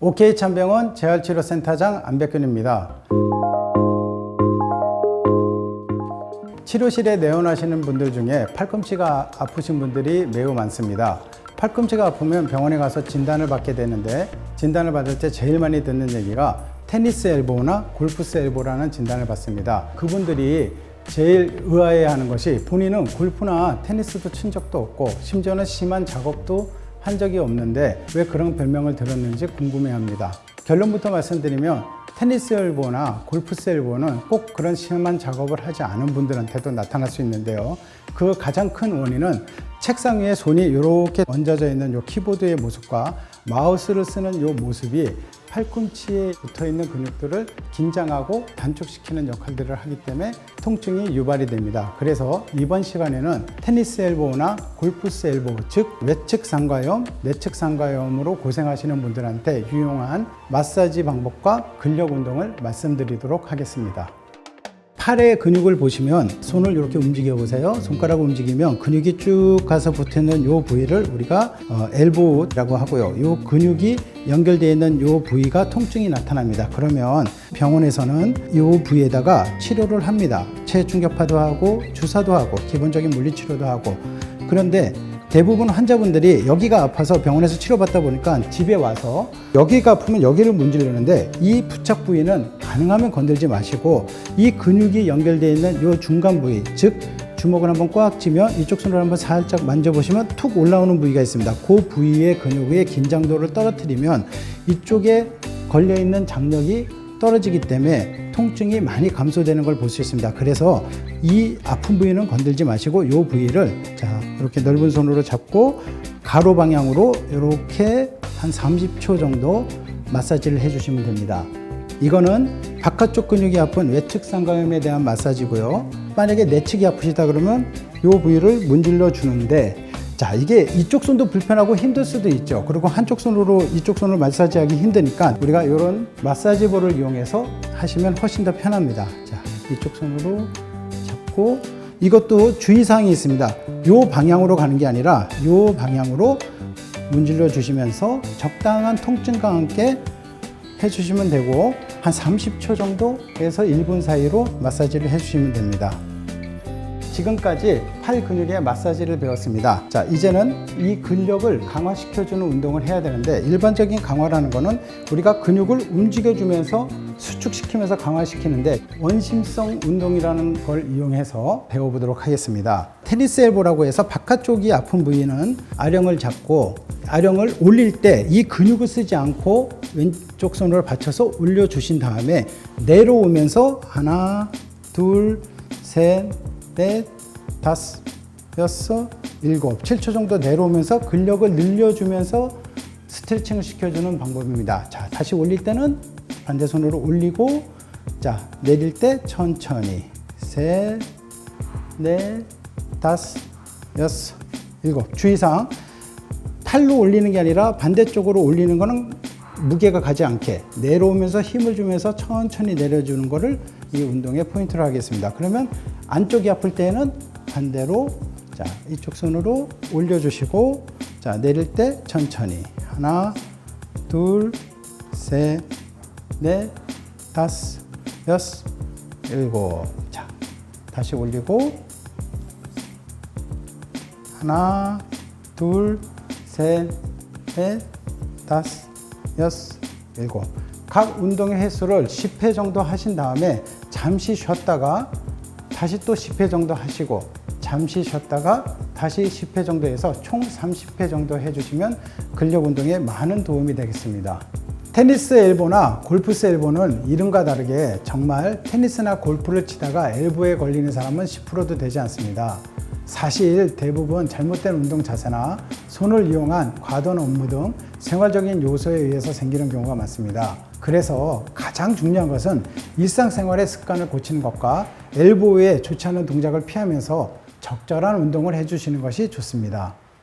OK 찬병원 재활치료센터장 안백균입니다. 치료실에 내원하시는 분들 중에 팔꿈치가 아프신 분들이 매우 많습니다. 팔꿈치가 아프면 병원에 가서 진단을 받게 되는데, 진단을 받을 때 제일 많이 듣는 얘기가 테니스 엘보나 골프스 엘보라는 진단을 받습니다. 그분들이 제일 의아해하는 것이 본인은 골프나 테니스도 친 적도 없고 심지어는 심한 작업도 한 적이 없는데 왜 그런 별명을 들었는지 궁금해합니다. 결론부터 말씀드리면 테니스 엘보나 골프스 엘보는 꼭 그런 심한 작업을 하지 않은 분들한테도 나타날 수 있는데요. 그 가장 큰 원인은 책상 위에 손이 이렇게 얹어져 있는 이 키보드의 모습과 마우스를 쓰는 이 모습이 팔꿈치에 붙어있는 근육들을 긴장하고 단축시키는 역할들을 하기 때문에 통증이 유발이 됩니다. 그래서 이번 시간에는 테니스 엘보나 골프스 엘보, 즉 외측 상가염, 내측 상가염으로 고생하시는 분들한테 유용한 마사지 방법과 근력 운동을 말씀드리도록 하겠습니다. 팔의 근육을 보시면 손을 이렇게 움직여 보세요. 손가락을 움직이면 근육이 쭉 가서 붙어있는 이 부위를 우리가 엘보라고 하고요. 이 근육이 연결되어 있는 이 부위가 통증이 나타납니다. 그러면 병원에서는 이 부위에다가 치료를 합니다. 체충격파도 하고 주사도 하고 기본적인 물리치료도 하고. 그런데 대부분 환자분들이 여기가 아파서 병원에서 치료받다 보니까 집에 와서 여기가 아프면 여기를 문지르는데, 이 부착 부위는 가능하면 건들지 마시고 이 근육이 연결되어 있는 이 중간 부위, 즉 주먹을 한번 꽉 쥐면 이쪽 손으로 한번 살짝 만져보시면 툭 올라오는 부위가 있습니다. 그 부위의 근육의 긴장도를 떨어뜨리면 이쪽에 걸려있는 장력이 떨어지기 때문에 통증이 많이 감소되는 걸 볼 수 있습니다. 그래서 이 아픈 부위는 건들지 마시고 이 부위를 이렇게 넓은 손으로 잡고 가로 방향으로 이렇게 한 30초 정도 마사지를 해주시면 됩니다. 이거는 바깥쪽 근육이 아픈 외측 상가염에 대한 마사지고요. 만약에 내측이 아프시다 그러면 이 부위를 문질러 주는데, 이게 이쪽 손도 불편하고 힘들 수도 있죠. 그리고 한쪽 손으로 이쪽 손을 마사지하기 힘드니까 우리가 이런 마사지볼을 이용해서 하시면 훨씬 더 편합니다. 이쪽 손으로 잡고, 이것도 주의사항이 있습니다. 이 방향으로 가는 게 아니라 이 방향으로 문질러 주시면서 적당한 통증과 함께 해주시면 되고, 한 30초 정도에서 1분 사이로 마사지를 해주시면 됩니다. 지금까지 팔 근육의 마사지를 배웠습니다. 이제는 이 근력을 강화시켜주는 운동을 해야 되는데, 일반적인 강화라는 거는 우리가 근육을 움직여주면서 수축시키면서 강화시키는데, 원심성 운동이라는 걸 이용해서 배워보도록 하겠습니다. 테니스 엘보라고 해서 바깥쪽이 아픈 부위는 아령을 잡고, 아령을 올릴 때 이 근육을 쓰지 않고 왼쪽 손으로 받쳐서 올려주신 다음에 내려오면서 하나, 둘, 셋, 넷, 다섯, 여섯, 일곱, 7초 정도 내려오면서 근력을 늘려주면서 스트레칭을 시켜주는 방법입니다. 다시 올릴 때는 반대 손으로 올리고, 내릴 때 천천히 셋, 넷, 다섯, 여섯, 일곱. 주의사항, 팔로 올리는 게 아니라 반대쪽으로 올리는 거는 무게가 가지 않게 내려오면서 힘을 주면서 천천히 내려주는 거를 이 운동의 포인트로 하겠습니다. 그러면 안쪽이 아플 때는 반대로 이쪽 손으로 올려주시고, 내릴 때 천천히 하나, 둘, 셋, 넷, 다섯, 여섯, 일곱. 다시 올리고 하나, 둘, 셋, 넷, 다섯, 여섯, 일곱. 각 운동의 횟수를 10회 정도 하신 다음에 잠시 쉬었다가 다시 또 10회 정도 하시고, 잠시 쉬었다가 다시 10회 정도 해서 총 30회 정도 해주시면 근력 운동에 많은 도움이 되겠습니다. 테니스 엘보나 골프스 엘보는 이름과 다르게 정말 테니스나 골프를 치다가 엘보에 걸리는 사람은 10%도 되지 않습니다. 사실 대부분 잘못된 운동 자세나 손을 이용한 과도한 업무 등 생활적인 요소에 의해서 생기는 경우가 많습니다. 그래서 가장 중요한 것은 일상생활의 습관을 고치는 것과 엘보에 좋지 않은 동작을 피하면서 적절한 운동을 해주시는 것이 좋습니다.